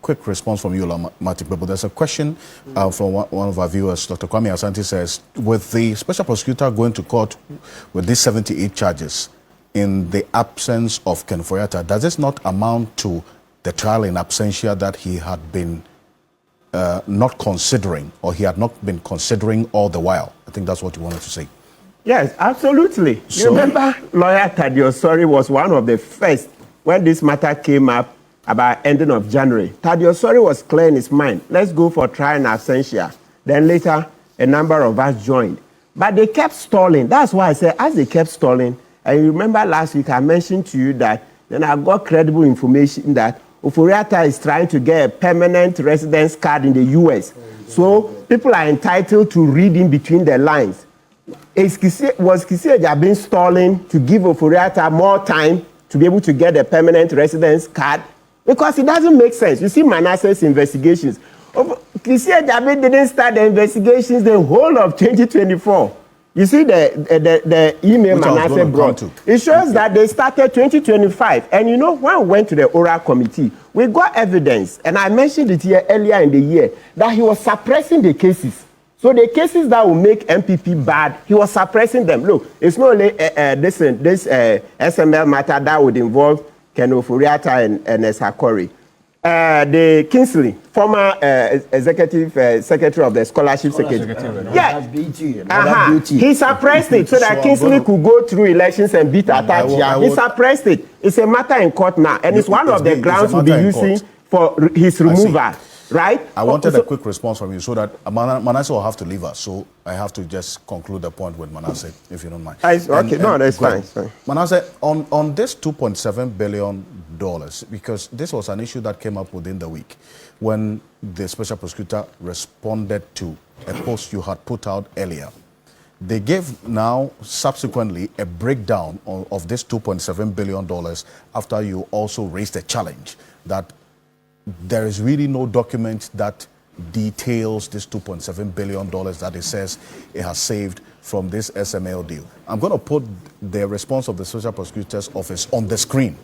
quick response from you, Martin. But there's a question from one of our viewers. Dr. Kwame Asante says, with the special prosecutor going to court with these 78 charges in the absence of Ken Ofori Atta, does this not amount to the trial in absentia that he had been not considering, or he had not been considering all the while? I think that's what you wanted to say. Yes, absolutely. So, you remember lawyer Tadio Sori was one of the first when this matter came up about ending of January. Tadio Sori was clear in his mind. Let's go for trial in absentia. Then later, a number of us joined. But they kept stalling. That's why I said, as they kept stalling, and you remember last week I mentioned to you that then I got credible information that Ofori Atta is trying to get a permanent residence card in the US. So people are entitled to read in between the lines. Was Kisi Agyapong stalling to give Ofori Atta more time to be able to get a permanent residence card? Because it doesn't make sense. You see Manasseh's investigations. Kisi Agyapong didn't start the investigations the whole of 2024. You see the email Manasseh brought. It shows that they started 2025. And you know, when we went to the oral committee, we got evidence, and I mentioned it here earlier in the year, that he was suppressing the cases. So the cases that will make MPP bad, he was suppressing them. Look, it's not only this SML matter that would involve Ken Ofori Atta and Esakori. The Kingsley, former executive secretary of the scholarship secretary. Yeah, he suppressed it so that Kingsley could go through elections and beat Atta. He suppressed it. It's a matter in court now, and it's one of the grounds we'll be using for his removal. Right? I wanted a quick response from you so that Manasseh will have to leave us. So I have to just conclude the point with Manasseh, if you don't mind. Okay, no, that's fine. Manasseh, on this $2.7 billion, because this was an issue that came up within the week when the special prosecutor responded to a post you had put out earlier. They gave now, subsequently, a breakdown of this $2.7 billion after you also raised a challenge that there is really no document that details this $2.7 billion that it says it has saved from this SML deal. I'm going to put the response of the Special Prosecutor's Office on the screen,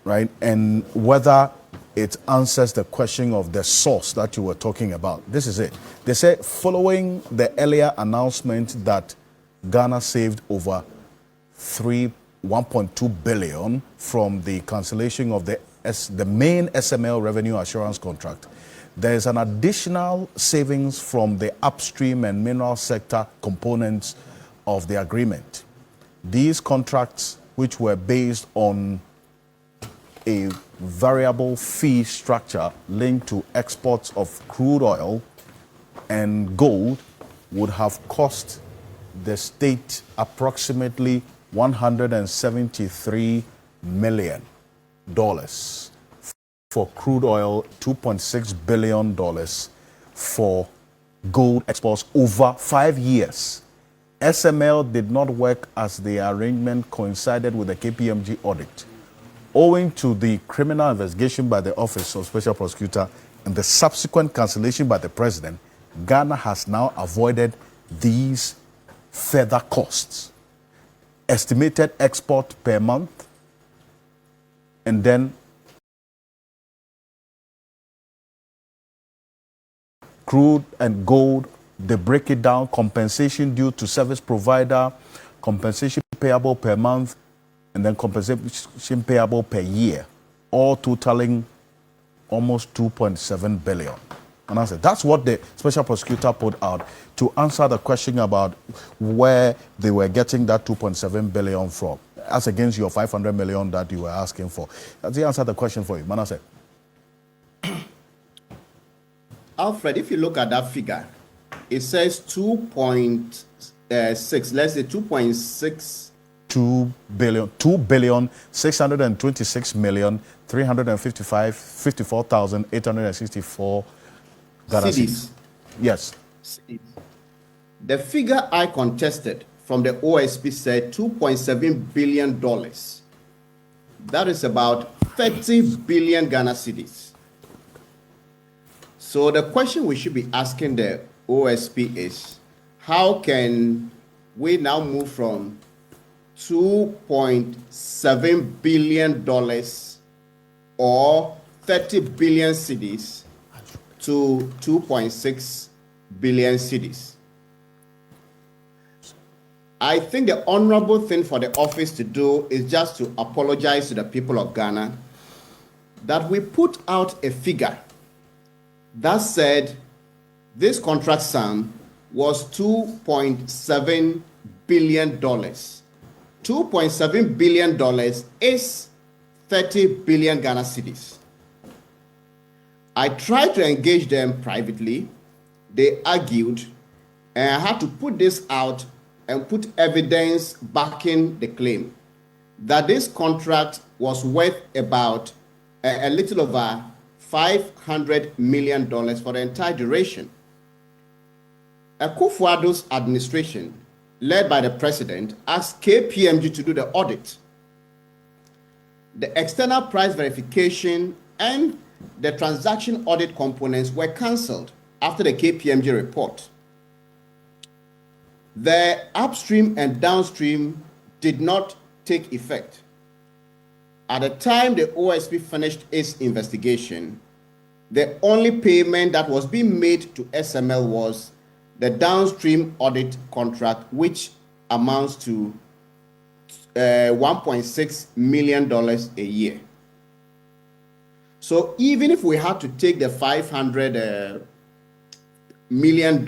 right? And whether it answers the question of the source that you were talking about. This is it. They say, following the earlier announcement that Ghana saved over $1.2 billion from the cancellation of the main SML revenue assurance contract, there is an additional savings from the upstream and mineral sector components of the agreement. These contracts, which were based on a variable fee structure linked to exports of crude oil and gold, would have cost the state approximately $173 million. For crude oil, $2.6 billion for gold exports over 5 years. SML did not work as the arrangement coincided with the KPMG audit. Owing to the criminal investigation by the Office of Special Prosecutor and the subsequent cancellation by the President, Ghana has now avoided these further costs. Estimated export per month, and then crude and gold, they break it down, compensation due to service provider, compensation payable per month, and then compensation payable per year, all totaling almost $2.7 billion. And I said, that's what the special prosecutor put out to answer the question about where they were getting that $2.7 billion from, as against your $500 million that you were asking for. Does he answer the question for you? Manasseh. Alfred, if you look at that figure, it says 2.6, let's say 2.6. 2,626,354,864 Ghana cedis. Yes. The figure I contested from the OSP said $2.7 billion. That is about 30 billion Ghana cedis. So the question we should be asking the OSP is, how can we now move from $2.7 billion or 30 billion cedis to 2.6 billion cedis. I think the honorable thing for the office to do is just to apologize to the people of Ghana that we put out a figure that said this contract sum was $2.7 billion. $2.7 billion is 30 billion Ghana cedis. I tried to engage them privately. They argued, and I had to put this out and put evidence backing the claim that this contract was worth about a little over $500 million for the entire duration. Akufo Addo's administration, led by the president, asked KPMG to do the audit. The external price verification and the transaction audit components were cancelled after the KPMG report. The upstream and downstream did not take effect. At the time the OSP finished its investigation, the only payment that was being made to SML was the downstream audit contract, which amounts to $1.6 million a year. So even if we had to take the $500 million,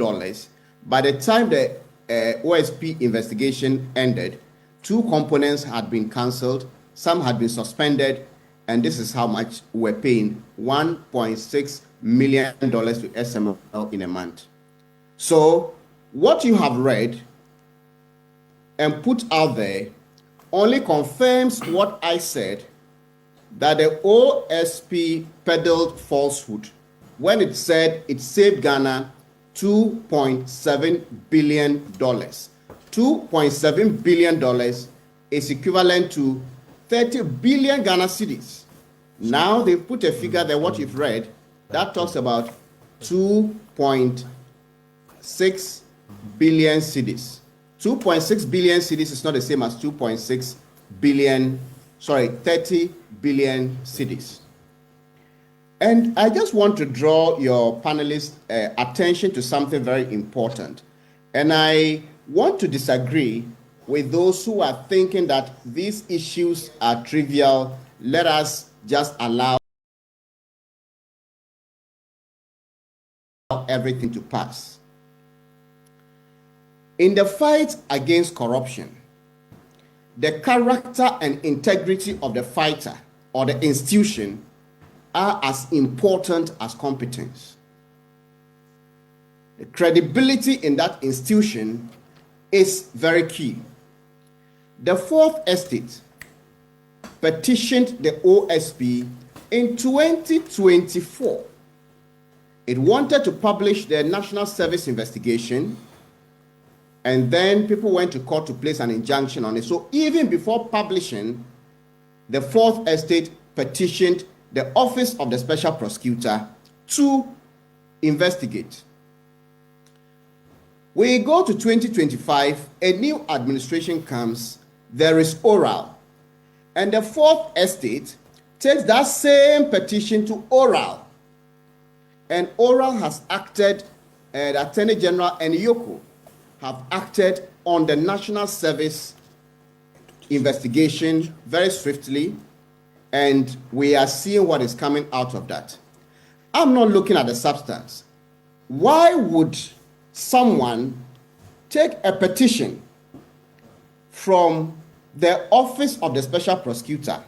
by the time the OSP investigation ended, two components had been cancelled, some had been suspended, and this is how much we're paying, $1.6 million to SML in a month. So what you have read and put out there only confirms what I said, that the OSP peddled falsehood when it said it saved Ghana $2.7 billion. $2.7 billion is equivalent to 30 billion Ghana cedis. Now they've put a figure there, what you've read, that talks about 2.6 billion cedis. 2.6 billion cedis is not the same as 2.6 billion, 30 billion cedis. And I just want to draw your panelists' attention to something very important. And I want to disagree with those who are thinking that these issues are trivial. Let us just allow everything to pass. In the fight against corruption, the character and integrity of the fighter or the institution are as important as competence. The credibility in that institution is very key. The Fourth Estate petitioned the OSP in 2024. It wanted to publish the National Service investigation, and then people went to court to place an injunction on it. So even before publishing, the Fourth Estate petitioned the Office of the Special Prosecutor to investigate. We go to 2025, a new administration comes, there is oral. And the Fourth Estate takes that same petition to oral. And oral has acted, the Attorney General and Yoko have acted on the National Service investigation very swiftly, and we are seeing what is coming out of that. I'm not looking at the substance. Why would someone take a petition from the Office of the Special Prosecutor,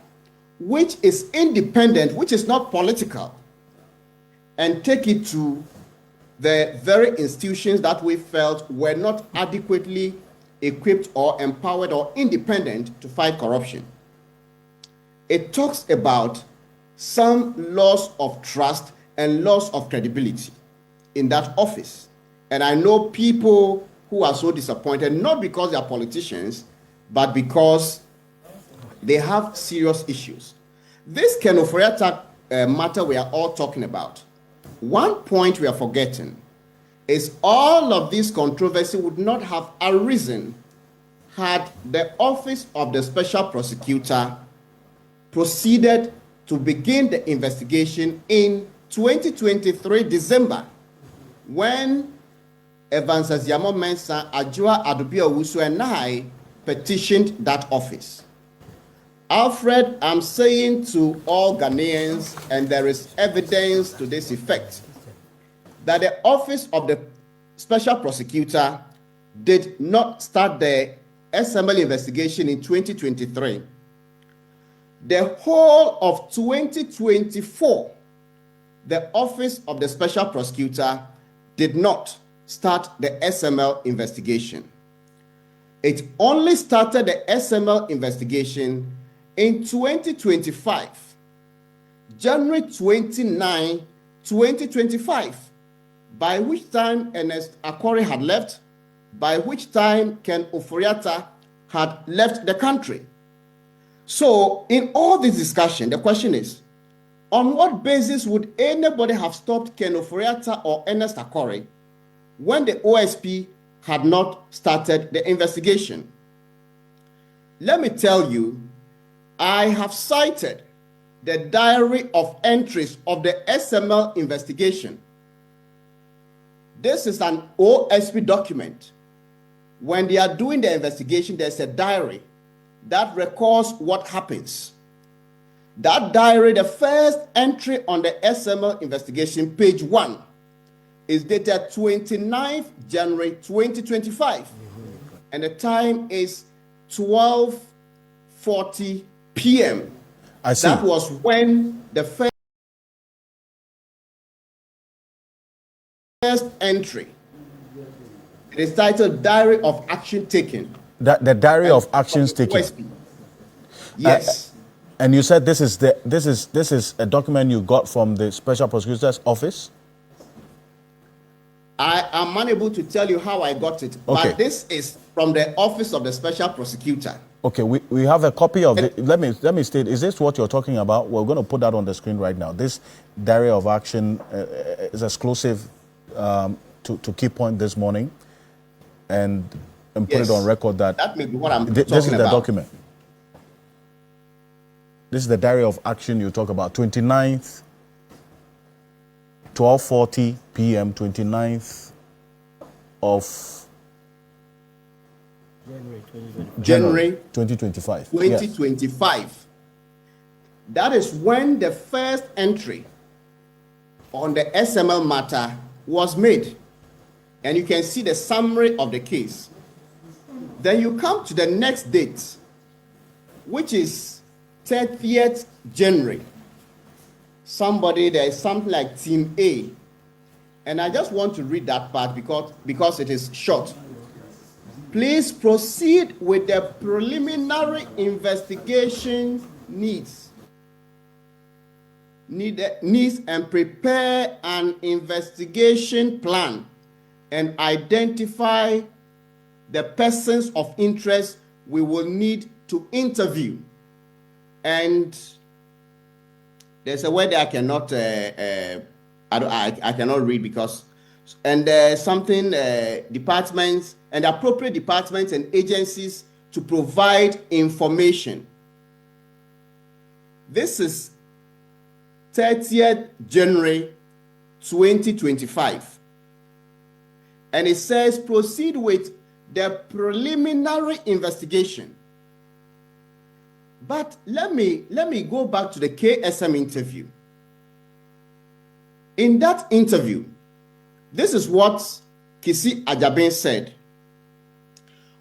which is independent, which is not political, and take it to the very institutions that we felt were not adequately equipped or empowered or independent to fight corruption? It talks about some loss of trust and loss of credibility in that office. And I know people who are so disappointed, not because they are politicians, but because they have serious issues. This Ken Ofori Atta matter we are all talking about, one point we are forgetting is all of this controversy would not have arisen had the Office of the Special Prosecutor proceeded to begin the investigation in 2023 December, when Evans Aziamo Mensah, Adjoa Adubia Owusu, and I petitioned that office. Alfred, I'm saying to all Ghanaians, and there is evidence to this effect, that the office of the special prosecutor did not start the SML investigation in 2023. The whole of 2024, the office of the special prosecutor did not start the SML investigation. It only started the SML investigation in 2025, January 29, 2025, by which time Ernest Akori had left, by which time Ken Ofori Atta had left the country. So in all this discussion, the question is, on what basis would anybody have stopped Ken Ofori Atta or Ernest Akori when the OSP had not started the investigation? Let me tell you, I have cited the diary of entries of the SML investigation. This is an OSP document. When they are doing the investigation, there's a diary that records what happens. That diary, the first entry on the SML investigation, page 1, is dated 29th January 2025. And the time is 12:40 p.m. I see. That was when the first entry. It is titled Diary of Action Taken. The diary of actions taken. Yes. And you said this is a document you got from the special prosecutor's office? I am unable to tell you how I got it, okay, but this is from the office of the special prosecutor. Okay, we have a copy of it. Let me state, is this what you're talking about? We're going to put that on the screen right now. This diary of action is exclusive to Key Point this morning, and put it on record that may be what I'm talking about. This is the document. This is the diary of action you talk about. 29th, 12:40 p.m., 29th of January 2025. 2025. Yes. That is when the first entry on the SML matter was made. And you can see the summary of the case. Then you come to the next date, which is 30th January. There is something like Team A. And I just want to read that part because it is short. Please proceed with the preliminary investigation needs and prepare an investigation plan and identify the persons of interest we will need to interview. And there's a word that I cannot I cannot read because, and something departments and appropriate departments and agencies to provide information. This is 30th January 2025. And it says proceed with the preliminary investigation. But let me go back to the KSM interview. In that interview, this is what Kisi Agyapong said.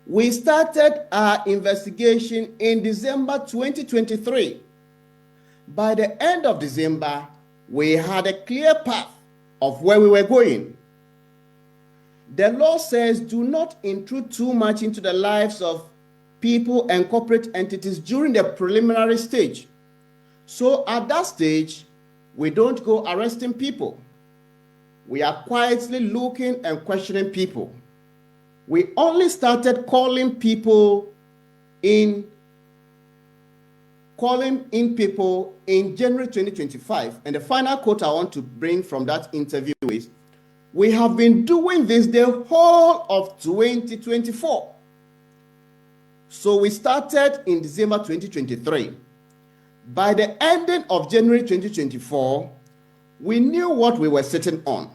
We started our investigation in December 2023. By the end of December, we had a clear path of where we were going. The law says do not intrude too much into the lives of people and corporate entities during the preliminary stage. So at that stage, we don't go arresting people. We are quietly looking and questioning people. We only started calling in people in January 2025. And the final quote I want to bring from that interview is, we have been doing this the whole of 2024. So we started in December 2023. By the ending of January 2024, we knew what we were sitting on,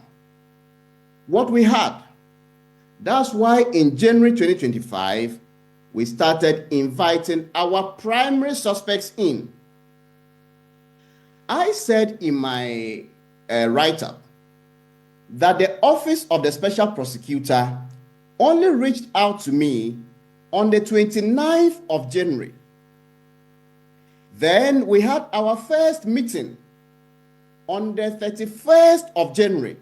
what we had. That's why in January 2025, we started inviting our primary suspects in. I said in my write-up that the Office of the Special Prosecutor only reached out to me on the 29th of January. Then we had our first meeting on the 31st of January.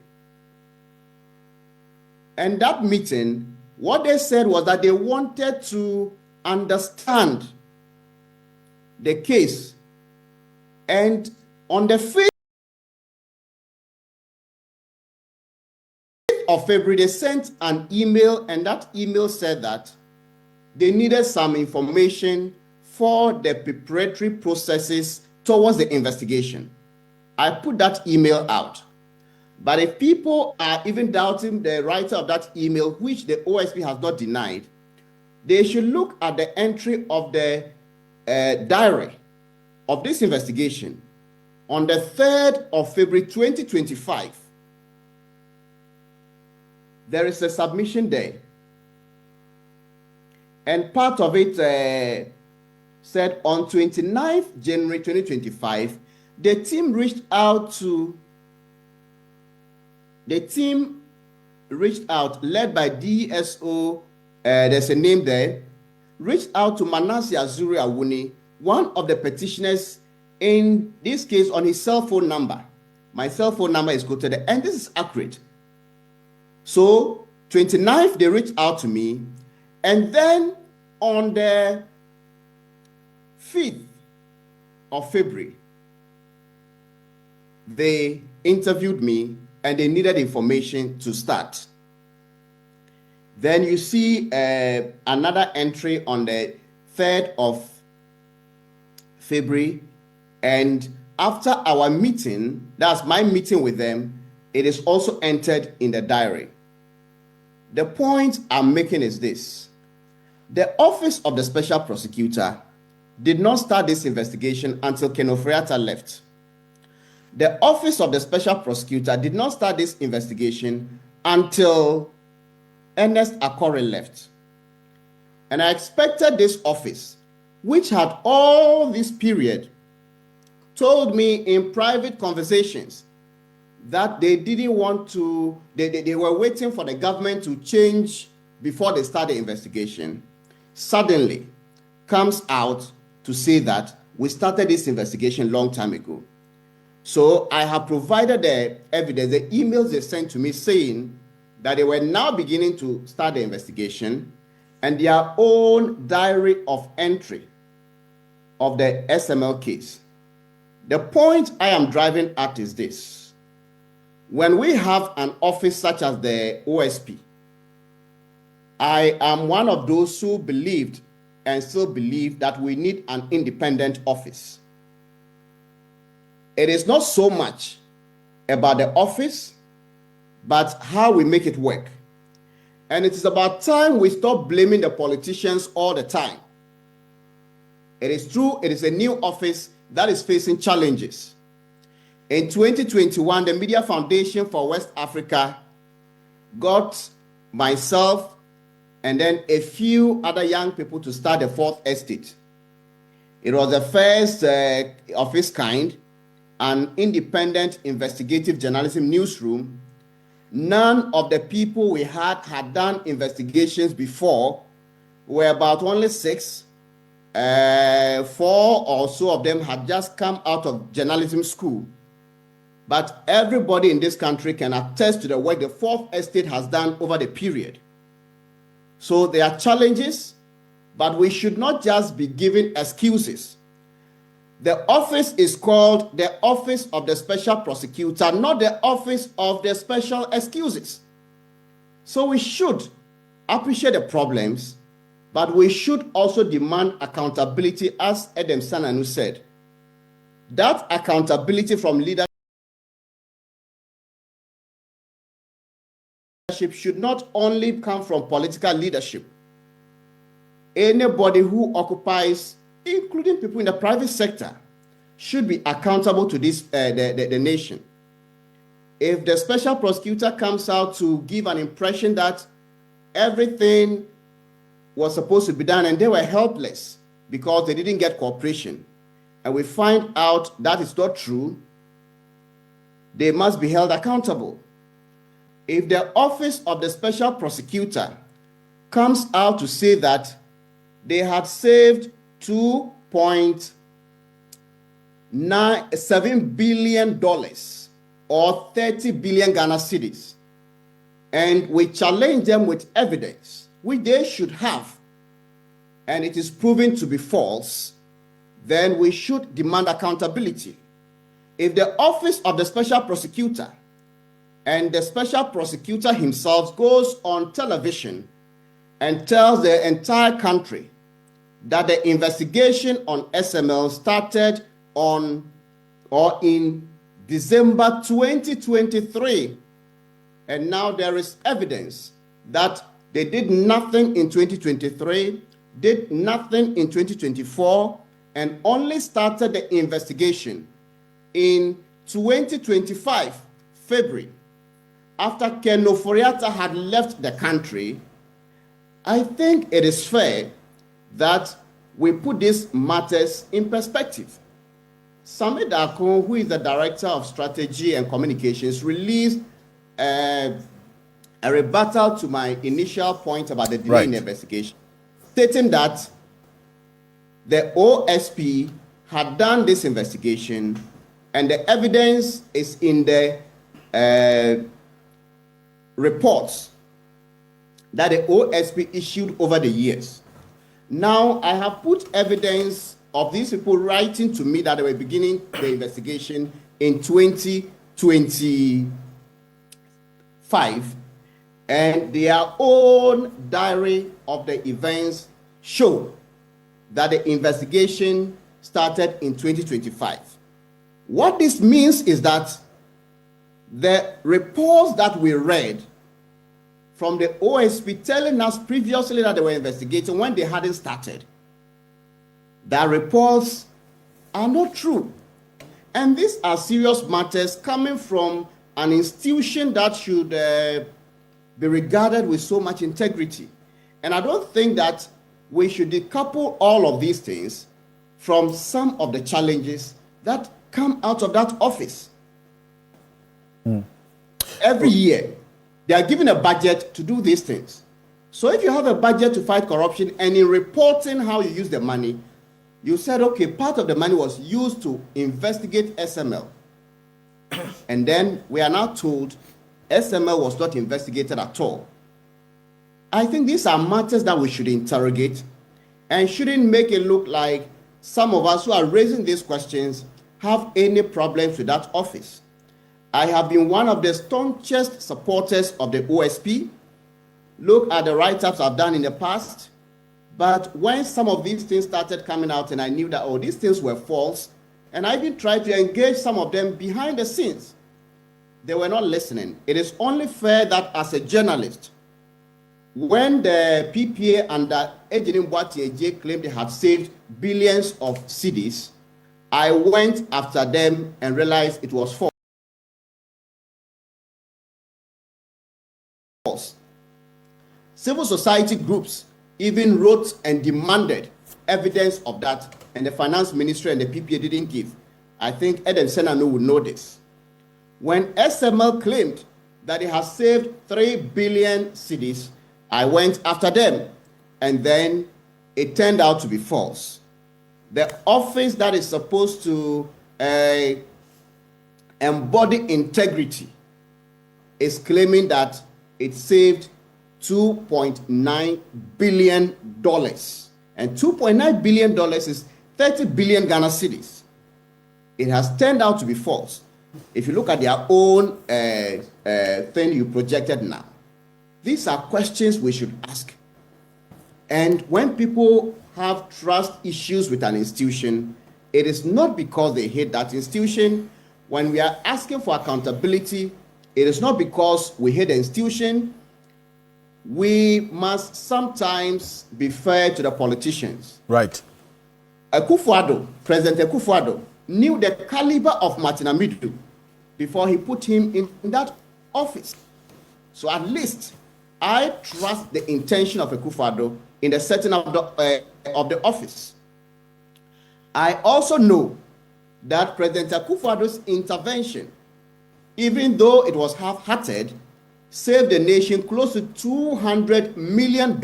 And that meeting, what they said was that they wanted to understand the case. And on the 5th of February, they sent an email, and that email said that they needed some information for the preparatory processes towards the investigation. I put that email out. But if people are even doubting the writer of that email, which the OSP has not denied, they should look at the entry of the diary of this investigation on the 3rd of February 2025. There is a submission there. And part of it said on 29th January 2025, the team reached out, led by DSO, there's a name there, reached out to Manasseh Azuri Awuni, one of the petitioners, in this case on his cell phone number. My cell phone number is quoted there, and this is accurate. So 29th, they reached out to me, and then on the 5th of February, they interviewed me and they needed information to start. Then you see another entry on the 3rd of February, and after our meeting, that's my meeting with them, it is also entered in the diary. The point I'm making is this: the Office of the Special Prosecutor did not start this investigation until Ken Ofori Atta left. The Office of the Special Prosecutor did not start this investigation until Ernest Akore left. And I expected this office, which had all this period, told me in private conversations that they didn't want to, they were waiting for the government to change before they start the investigation, suddenly comes out to say that we started this investigation long time ago. So I have provided the evidence, the emails they sent to me saying that they were now beginning to start the investigation, and their own diary of entry of the SML case. The point I am driving at is this: when we have an office such as the OSP, I am one of those who believed and still believe that we need an independent office. It is not so much about the office, but how we make it work. And it is about time we stop blaming the politicians all the time. It is true, it is a new office that is facing challenges. In 2021, the Media Foundation for West Africa got myself and then a few other young people to start the Fourth Estate. It was the first of its kind, an independent investigative journalism newsroom. None of the people we had done investigations before. Were about only 6. 4 or so of them had just come out of journalism school. But everybody in this country can attest to the work the Fourth Estate has done over the period. So there are challenges, but we should not just be giving excuses. The office is called the Office of the Special Prosecutor, not the Office of the Special Excuses. So we should appreciate the problems, but we should also demand accountability, as Edem Sananu said. That accountability from leadership should not only come from political leadership. Anybody who occupies, including people in the private sector, should be accountable to this the nation. If the special prosecutor comes out to give an impression that everything was supposed to be done and they were helpless because they didn't get cooperation, and we find out that is not true, they must be held accountable. If the office of the special prosecutor comes out to say that they had saved $2.7 billion or 30 billion Ghana cedis, and we challenge them with evidence, which they should have, and it is proven to be false, then we should demand accountability. If the office of the special prosecutor and the special prosecutor himself goes on television and tells the entire country that the investigation on SML started in December 2023, and now there is evidence that they did nothing in 2023, did nothing in 2024, and only started the investigation in 2025, February, after Ken Ofori Atta had left the country, I think it is fair that we put these matters in perspective. Sammy Darko, who is the Director of Strategy and Communications, released a rebuttal to my initial point about the delay in the investigation, stating that the OSP had done this investigation and the evidence is in the reports that the OSP issued over the years. Now, I have put evidence of these people writing to me that they were beginning the investigation in 2025, and their own diary of the events show that the investigation started in 2025. What this means is that the reports that we read from the OSP telling us previously that they were investigating when they hadn't started, the reports are not true. And these are serious matters coming from an institution that should be regarded with so much integrity. And I don't think that we should decouple all of these things from some of the challenges that come out of that office. Every year, they are given a budget to do these things. So if you have a budget to fight corruption and in reporting how you use the money, you said, okay, part of the money was used to investigate SML. And then we are now told SML was not investigated at all. I think these are matters that we should interrogate and shouldn't make it look like some of us who are raising these questions have any problems with that office. I have been one of the staunchest supporters of the OSP. Look at the write-ups I've done in the past. But when some of these things started coming out and I knew that, oh, these things were false, and I even tried to engage some of them behind the scenes, they were not listening. It is only fair that as a journalist, when the PPA under Jáil claimed they had saved billions of cedis, I went after them and realized it was false. Civil society groups even wrote and demanded evidence of that, and the finance ministry and the PPA didn't give. I think Eden Senano would know this. When SML claimed that it has saved 3 billion cedis, I went after them, and then it turned out to be false. The office that is supposed to embody integrity is claiming that it saved $2.9 billion. And $2.9 billion is 30 billion Ghana cedis. It has turned out to be false. If you look at their own thing you projected now, these are questions we should ask. And when people have trust issues with an institution, it is not because they hate that institution. When we are asking for accountability, it is not because we hate the institution. We must sometimes be fair to the politicians. Right. Akufo Addo, President Akufo Addo, knew the caliber of Martin Amidu before he put him in that office. So at least I trust the intention of Akufo Addo in the setting of the office. I also know that President Akufo Addo's intervention, even though it was half-hearted, saved the nation close to $200 million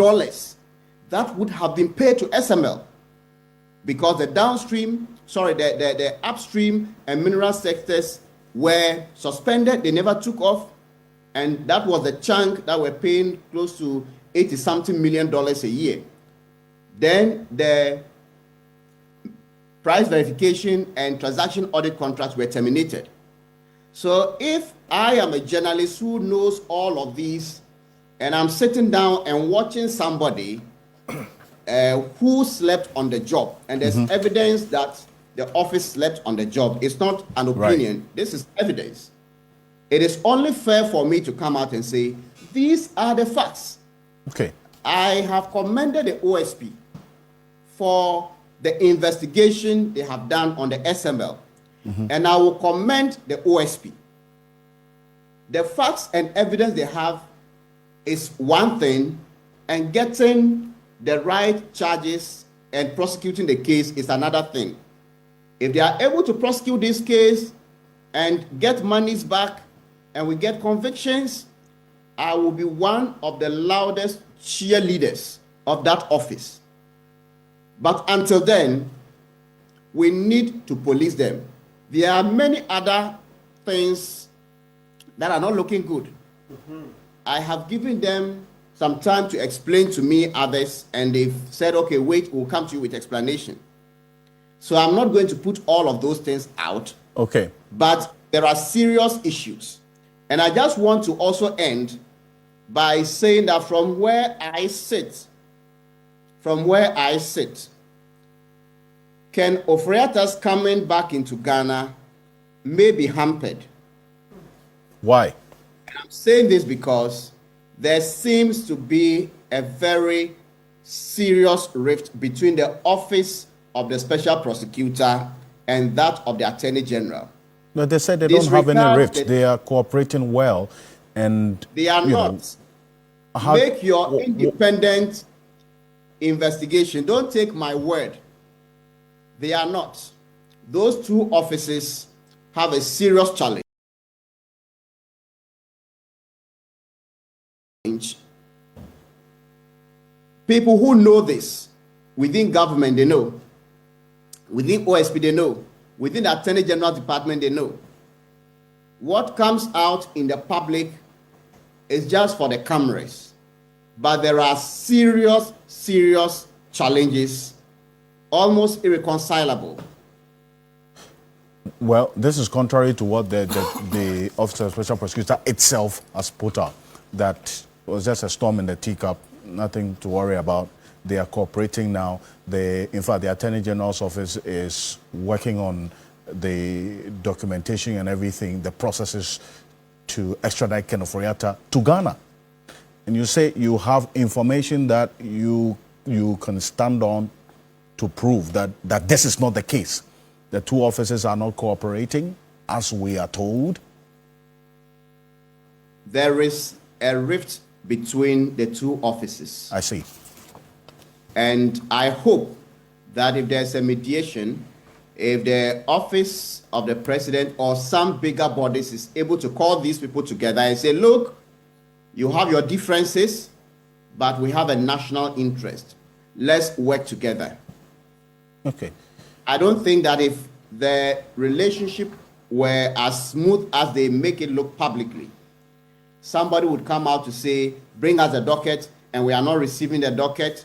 that would have been paid to SML, because the upstream and mineral sectors were suspended. They never took off. And that was the chunk that were paying close to $80-something million a year. Then the price verification and transaction audit contracts were terminated. So if I am a journalist who knows all of these, and I'm sitting down and watching somebody who slept on the job, and there's evidence that the office slept on the job, it's not an opinion, right. This is evidence. It is only fair for me to come out and say, these are the facts. Okay. I have commended the OSP for the investigation they have done on the SML. And I will commend the OSP. The facts and evidence they have is one thing, and getting the right charges and prosecuting the case is another thing. If they are able to prosecute this case and get monies back, and we get convictions, I will be one of the loudest cheerleaders of that office. But until then, we need to police them. There are many other things that are not looking good. I have given them some time to explain to me others, and they've said, okay, wait, we'll come to you with explanation. So I'm not going to put all of those things out. Okay. But there are serious issues. And I just want to also end by saying that from where I sit, Ken Ofori Atta's coming back into Ghana may be hampered. Why? I'm saying this because there seems to be a very serious rift between the office of the special prosecutor and that of the Attorney General. No, they said they don't have any rift. They are cooperating well, and they are not. Make your independent investigation. Don't take my word. They are not. Those two offices have a serious challenge. People who know this within government, they know. Within OSP, they know. Within the Attorney General Department, they know. What comes out in the public is just for the cameras. But there are serious, serious challenges, almost irreconcilable. Well, this is contrary to what the Office of Special Prosecutor itself has put out. That was just a storm in the teacup, nothing to worry about. They are cooperating now. In fact, the Attorney General's office is working on the documentation and everything, the processes to extradite Ken Ofori Atta to Ghana. And you say you have information that you can stand on to prove that this is not the case. The two offices are not cooperating, as we are told. There is a rift between the two offices. I see. And I hope that if there's a mediation, if the office of the president or some bigger bodies is able to call these people together and say, look, you have your differences, but we have a national interest. Let's work together. Okay. I don't think that if the relationship were as smooth as they make it look publicly, somebody would come out to say, bring us a docket, and we are not receiving the docket.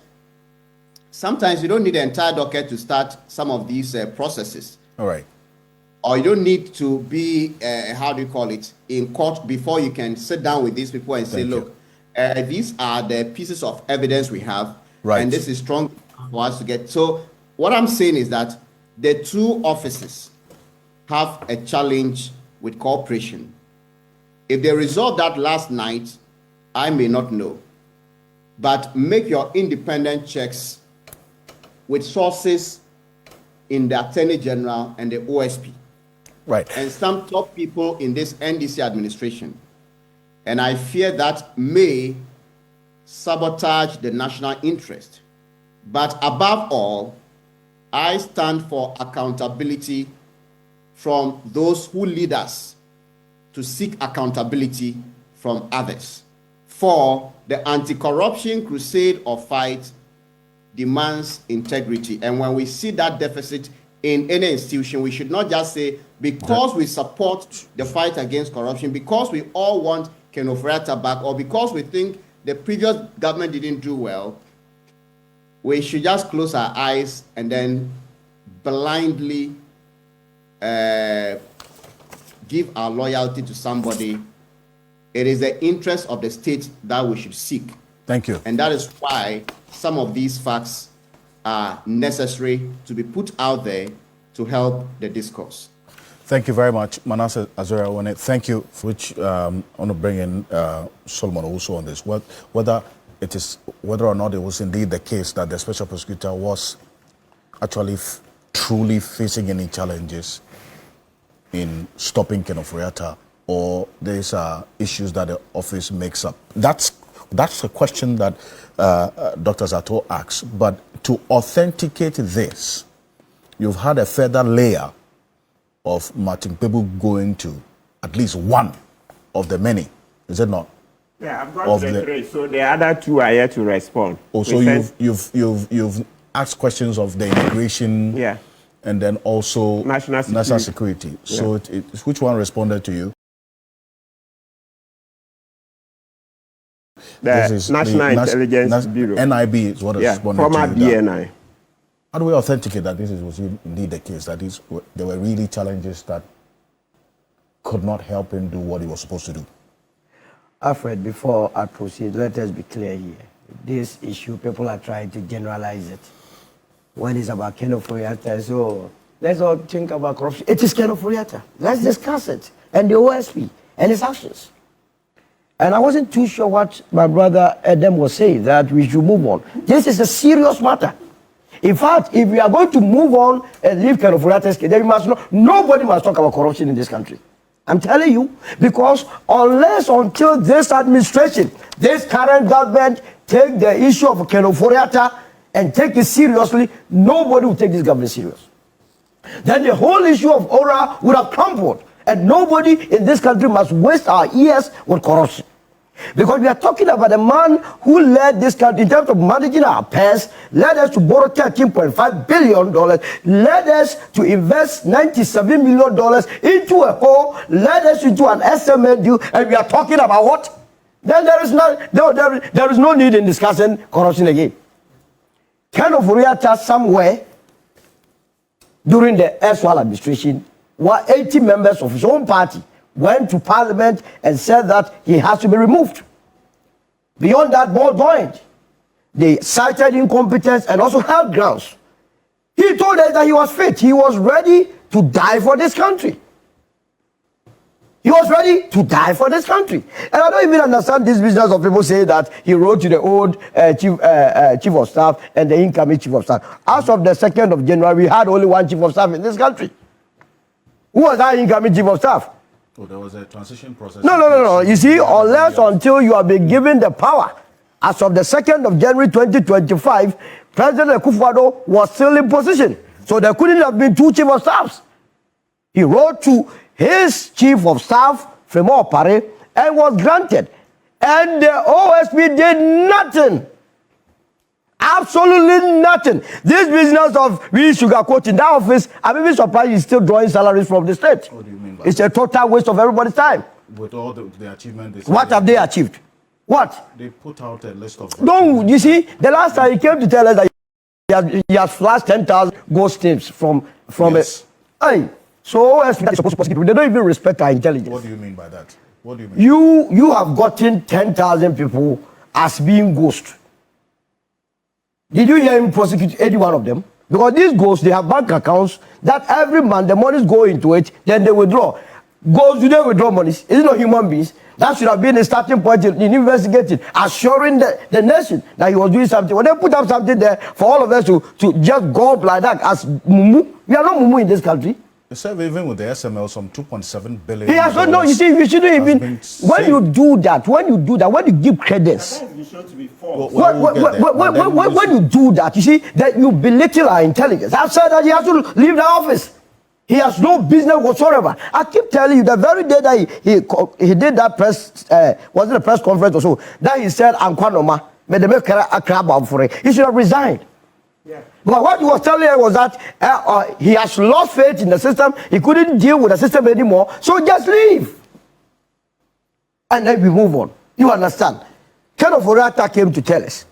Sometimes you don't need the entire docket to start some of these processes. All right. Or you don't need to be, in court before you can sit down with these people and say, look, these are the pieces of evidence we have, right, and this is strong for us to get. So what I'm saying is that the two offices have a challenge with cooperation. If they resolved that last night, I may not know. But make your independent checks with sources in the Attorney General and the OSP. Right. And some top people in this NDC administration. And I fear that may sabotage the national interest. But above all, I stand for accountability from those who lead us to seek accountability from others. For the anti-corruption crusade or fight demands integrity. And when we see that deficit in any institution, we should not just say, because we support the fight against corruption, because we all want Ken Ofori Atta back, or because we think the previous government didn't do well, we should just close our eyes and then blindly give our loyalty to somebody. It is the interest of the state that we should seek. Thank you. And that is why some of these facts are necessary to be put out there to help the discourse. Thank you very much, Manasseh Azora. Thank you, for which I want to bring in Solomon also on this. Whether or not it was indeed the case that the special prosecutor was actually truly facing any challenges in stopping Ken Ofori Atta, or these are issues that the office makes up. That's a question that Dr. Zato asks. But to authenticate this, you've had a further layer of Martin Pebu going to at least one of the many, is it not? Yeah, I've got the three, so the other two are here to respond. Also, you've asked questions of the immigration, yeah, and then also national security. Yeah. So which one responded to you? The National Intelligence Bureau. NIB is what responded former to you. BNI. How do we authenticate that this was indeed the case, that there were really challenges that could not help him do what he was supposed to do? Alfred, before I proceed, let us be clear here. This issue, people are trying to generalize it. When it's about Ken Ofori Atta, so let's all think about corruption. It is Ken Ofori Atta. Let's discuss it. And the OSP and his actions. And I wasn't too sure what my brother Adam was saying, that we should move on. This is a serious matter. In fact, if we are going to move on and leave Ken Ofori Atta's case, then nobody must talk about corruption in this country. I'm telling you, because until this administration, this current government take the issue of Ken Ofori Atta and take it seriously, nobody will take this government serious. Then the whole issue of ORA would have crumbled, and nobody in this country must waste our years with corruption. Because we are talking about a man who led this country in terms of managing our past, led us to borrow $13.5 billion, led us to invest $97 million into a hole, led us into an SMA deal, and we are talking about what? Then there is no need in discussing corruption again. Ken Ofori Atta somewhere during the erstwhile administration, where 80 members of his own party went to Parliament and said that he has to be removed. Beyond that, ball joined. They cited incompetence and also held grounds. He told us that he was fit. He was ready to die for this country. He was ready to die for this country. And I don't even understand this business of people saying that he wrote to the old chief of staff and the incoming chief of staff. As of the 2nd of January, we had only one chief of staff in this country. Who was our incoming chief of staff? So there was a transition process. No. You see, until you have been given the power, as of the 2nd of January 2025, President Akufo Addo was still in position. So there couldn't have been two chief of staffs. He wrote to his chief of staff, Femo Opare, and was granted. And the OSP did nothing. Absolutely nothing. This business of really sugarcoating that office, I'm even surprised he's still drawing salaries from the state. What do you mean by it's that? a total waste of everybody's time. With all the achievements, what have they achieved? What? They put out a list of... No, you see, the last time he came to tell us that he has flashed 10,000 ghost names from yes. Hey, so OSP is supposed to prosecute. They don't even respect our intelligence. What do you mean by that? What do you mean? You have gotten 10,000 people as being ghosts. Did you hear him prosecute any one of them? Because these ghosts, they have bank accounts that every month the monies go into it, then they withdraw. Ghosts, do they withdraw monies? Is it not human beings? That should have been a starting point in investigating, assuring the nation that he was doing something. When they put up something there for all of us to just go up like that as mumu, we are not mumu in this country. You said even with the SML, some 2.7 billion. He has no. You see, you shouldn't even. When you do that, when you give credence. When you do that, you see that you belittle our intelligence. I've said that he has to leave the office. He has no business whatsoever. I keep telling you, the very day that he did that press, was it a press conference or so, that he said, "Ankwanoma, made the make a crab out for it." He should have resigned. Yeah. But what he was telling her was that he has lost faith in the system. He couldn't deal with the system anymore. So just leave. And then we move on. You understand? Ken Ofori Atta came to tell us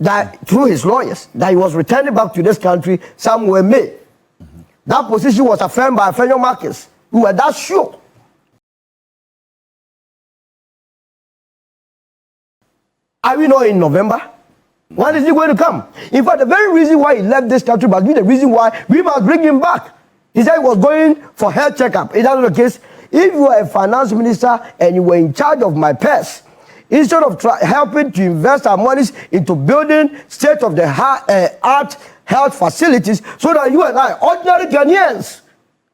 that through his lawyers that he was returning back to this country somewhere May. That position was affirmed by fellow Marcus, who were that sure. Are we not in November? When is he going to come? In fact, the very reason why he left this country must be the reason why we must bring him back. He said he was going for health checkup. Is that not the case? If you are a finance minister and you were in charge of my purse, instead of helping to invest our monies into building state-of-the-art health facilities so that you and I, ordinary Ghanaians,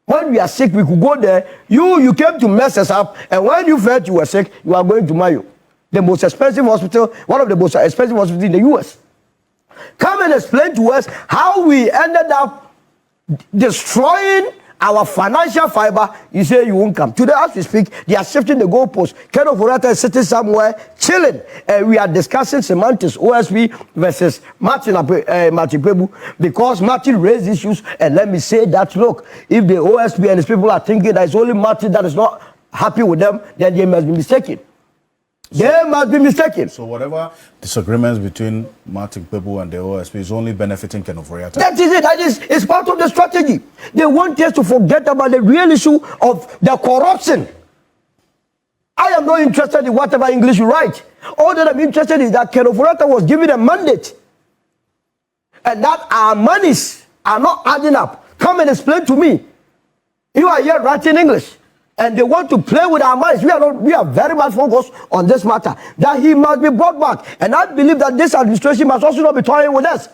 when we are sick, we could go there. You came to mess us up, and when you felt you were sick, you are going to Mayo, the most expensive hospital, one of the most expensive hospitals in the U.S. Come and explain to us how we ended up destroying our financial fiber. You say you won't come. Today, as we speak, they are shifting the goalpost. Ken Ofori Atta is sitting somewhere, chilling. And we are discussing semantics, OSP versus Martin Pebu, because Martin raised issues. And let me say that, look, if the OSP and his people are thinking that it's only Martin that is not happy with them, then they must be mistaken. They must be mistaken. So whatever disagreements between Martin Pebu and the OSP is only benefiting Ken Ofori Atta. That is it. That is, it's part of the strategy. They want us to forget about the real issue of the corruption. I am not interested in whatever English you write. All that I'm interested in is that Ken Ofori Atta was given a mandate. And that our monies are not adding up. Come and explain to me. You are here writing English. And they want to play with our minds. We are very much focused on this matter, that he must be brought back. And I believe that this administration must also not be toying with us.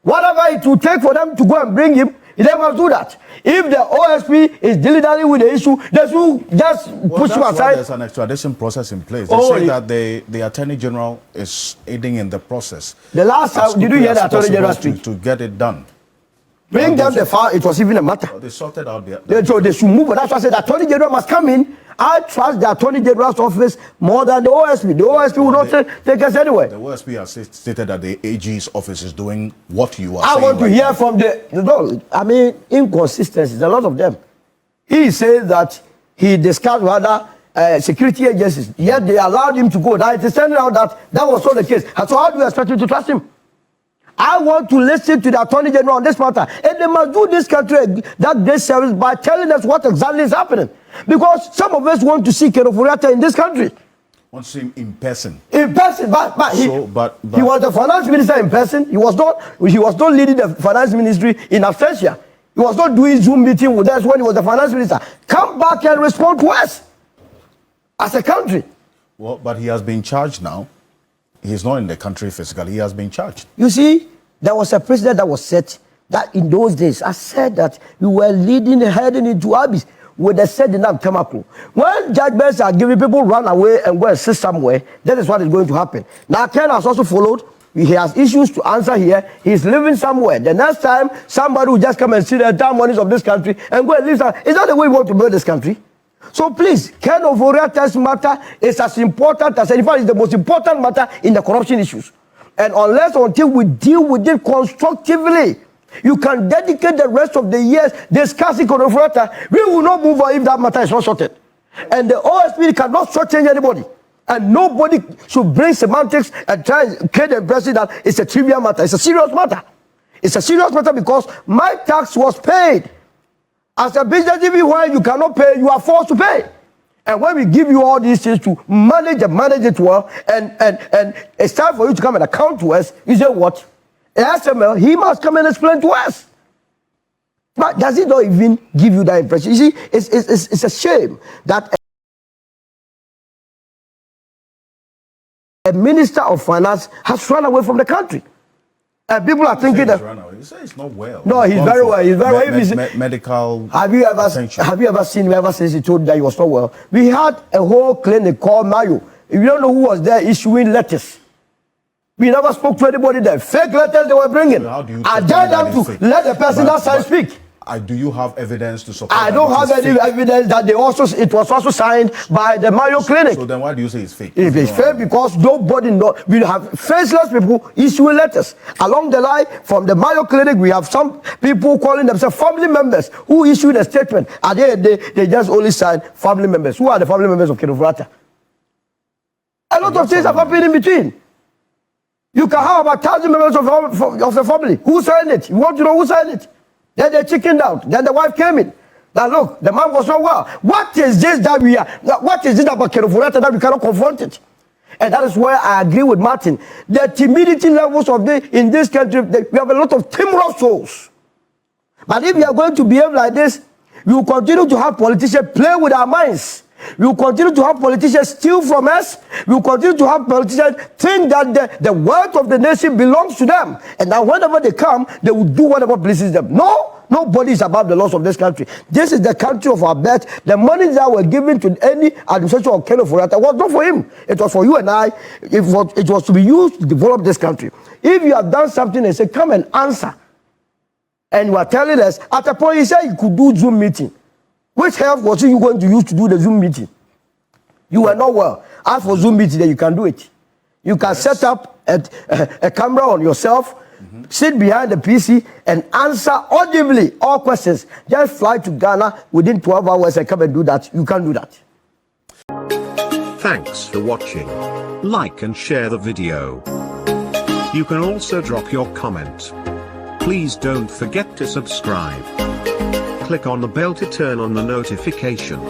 Whatever it will take for them to go and bring him, they must do that. If the OSP is dilly-dally with the issue, they should just push him aside. There's an extradition process in place. They say that the Attorney General is aiding in the process. The last time, did you hear the Attorney General speak? To get it done. Bring them the file, it was even a matter. They sorted out so they should move. That's why I said the Attorney General must come in. I trust the Attorney General's office more than the OSP. The OSP will not take us anywhere. The OSP has stated that the AG's office is doing what you are saying. I want to hear from inconsistencies, a lot of them. He says that he discussed with other security agencies, yet they allowed him to go. Now it is turning out that was not the case. So how do you expect you to trust him? I want to listen to the Attorney General on this matter. And they must do this country that great service by telling us what exactly is happening. Because some of us want to see Ken Ofori Atta in this country. Want to see him in person. In person, but he was the finance minister in person. He was not leading the finance ministry in absentia. He was not doing Zoom meeting with us when he was the finance minister. Come back and respond to us as a country. Well, but he has been charged now. He's not in the country physically. He has been charged. You see, there was a precedent that was set that in those days, I said that we were heading into abyss with the said in Tamaklu. When judgments are giving people run away and go and sit somewhere, that is what is going to happen. Now, Ken has also followed. He has issues to answer here. He's living somewhere. The next time, somebody will just come and see the entire monies of this country and go and live somewhere. Is that the way we want to build this country? So please, Ken Ofori Atta's matter is as important as, in fact, it's the most important matter in the corruption issues. And until we deal with it constructively, you can dedicate the rest of the years discussing Ken Ofori Atta. We will not move on if that matter is not sorted. And the OSP cannot shortchange anybody. And nobody should bring semantics and try and create the impression that it's a trivial matter. It's a serious matter. It's a serious matter because my tax was paid. As a business, even when you cannot pay, you are forced to pay. And when we give you all these things to manage it well, and it's time for you to come and account to us, you say what? SML, he must come and explain to us. But does it not even give you that impression? You see, it's a shame that a minister of finance has run away from the country. And people are thinking that you say he's not well. No, he's very well. He's very well. Medical. Have you ever seen him ever since he told that he was not well? We had a whole clinic called Mayo. If you don't know who was there issuing letters, we never spoke to anybody there. Fake letters they were bringing. I dare them to let the person outside speak. Do you have evidence to support? I don't have any evidence that it was also signed by the Mayo Clinic. So then why do you say it's fake? It's fake because nobody knows. We have faceless people issuing letters. Along the line, from the Mayo Clinic, we have some people calling themselves family members who issued a statement. At the end of the day, they just only signed family members. Who are the family members of Ken Ofori Atta? A lot of things have happened in between. You can have about 1,000 members of the family. Who signed it? You want to know who signed it? Then they chickened out. Then the wife came in. Now look, the man was not well. What is this that we are? What is it about Ken Ofori Atta that we cannot confront it? And that is where I agree with Martin. The timidity levels in this country, we have a lot of timorous souls. But if we are going to behave like this, we will continue to have politicians play with our minds. We will continue to have politicians steal from us. We will continue to have politicians think that the wealth of the nation belongs to them. And now whenever they come, they will do whatever pleases them. No, nobody is above the laws of this country. This is the country of our birth. The money that were given to any administration of Ken Ofori Atta was not for him. It was for you and I. It was to be used to develop this country. If you have done something and say, come and answer, and you are telling us, at a point he said you could do Zoom meeting. Which help was you going to use to do the Zoom meeting? You were not well. Ask for Zoom meeting, then you can do it. You can set up a camera on yourself, sit behind the PC, and answer audibly all questions. Just fly to Ghana within 12 hours and come and do that. You can do that. Thanks for watching. Like and share the video. You can also drop your comment. Please don't forget to subscribe. Click on the bell to turn on the notification.